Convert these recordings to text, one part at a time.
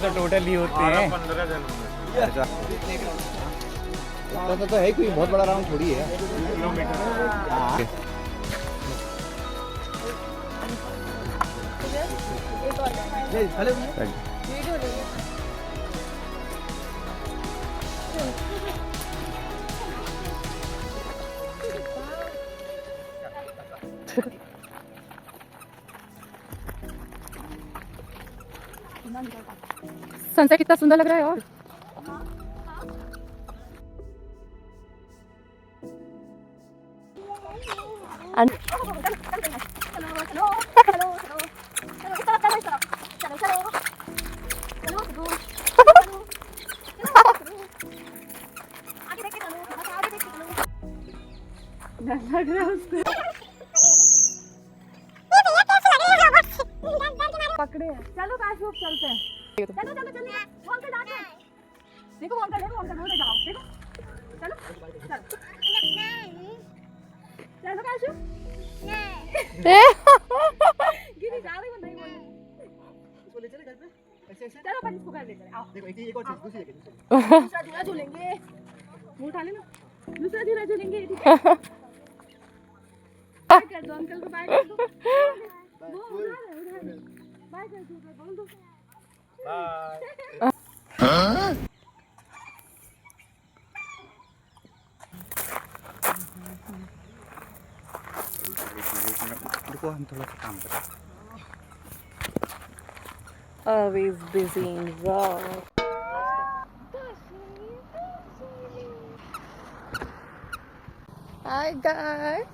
तो टोटल ही होते हैं 15 जन तो है कोई बहुत बड़ा राउंड थोड़ी है सनसेट कितना सुंदर लग रहा है। और पकड़े चलो काशवी चलते हैं। चलो चलो चलो वॉल पे जाते हैं। देखो वॉल पे जाओ देखो चलो चलो चलो काशवी गिरी जा रही नहीं बोल इसको ले चले घर पे ऐसे ऐसे चलो अपन इसको घर ले चले आओ देखो एक और चीज दूसरी दूसरा झूला झूलेंगे मुंह उठा लेना दूसरा झूला झूलेंगे बाय कर दो अंकल को बाय कर दो वो उधर बाय कर दो बोल दो हाँ? रुको हम थोड़ा सा काम करें always busy in work. Hi guys.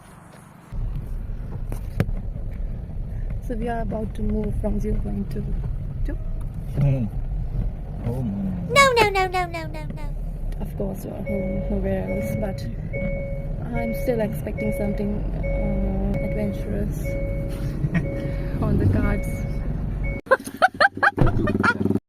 So we are about to move from 0.2 to home. No. of course home, nowhere else, but I'm still expecting something adventurous on the cards.